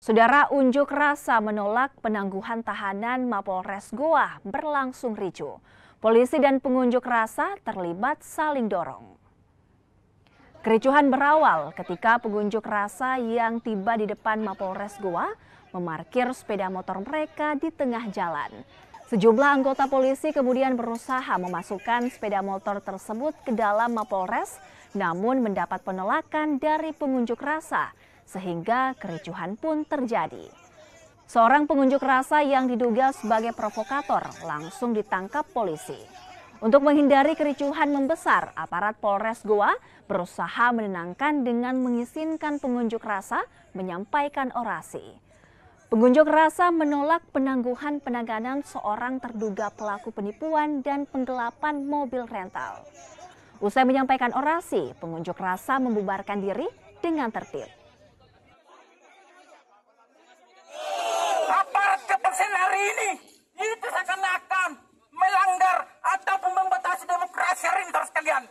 Saudara, unjuk rasa menolak penangguhan tahanan Mapolres Goa berlangsung ricuh. Polisi dan pengunjuk rasa terlibat saling dorong. Kericuhan berawal ketika pengunjuk rasa yang tiba di depan Mapolres Goa memarkir sepeda motor mereka di tengah jalan. Sejumlah anggota polisi kemudian berusaha memasukkan sepeda motor tersebut ke dalam Mapolres, namun mendapat penolakan dari pengunjuk rasa, sehingga kericuhan pun terjadi. Seorang pengunjuk rasa yang diduga sebagai provokator langsung ditangkap polisi. Untuk menghindari kericuhan membesar, aparat Polres Goa berusaha menenangkan dengan mengizinkan pengunjuk rasa menyampaikan orasi. Pengunjuk rasa menolak penangguhan penanganan seorang terduga pelaku penipuan dan penggelapan mobil rental. Usai menyampaikan orasi, pengunjuk rasa membubarkan diri dengan tertib. Aparat kepolisian hari ini itu seakan-akan melanggar ataupun membatasi demokrasi rintar sekalian.